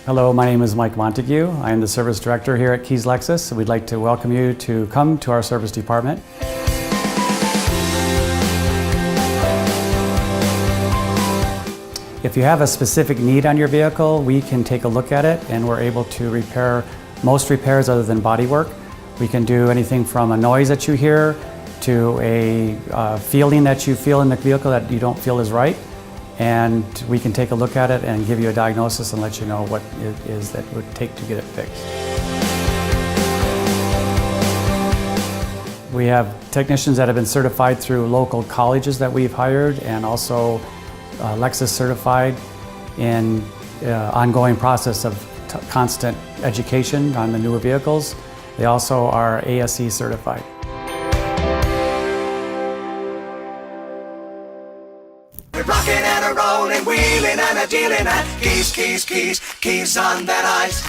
Hello, my name is Mike Montague. I am the Service Director here at Keys Lexus. We'd like to welcome you to come to our service department. If you have a specific need on your vehicle, we can take a look at it and we're able to repair most repairs other than body work. We can do anything from a noise that you hear to a feeling that you feel in the vehicle that you don't feel is right. And we can take a look at it and give you a diagnosis and let you know what it is that it would take to get it fixed. We have technicians that have been certified through local colleges that we've hired, and also Lexus Certified in ongoing process of constant education on the newer vehicles. They also are ASE Certified. We're rocking and a rolling, wheeling and a dealing at Keys, Keys, Keys, Keys on that ice.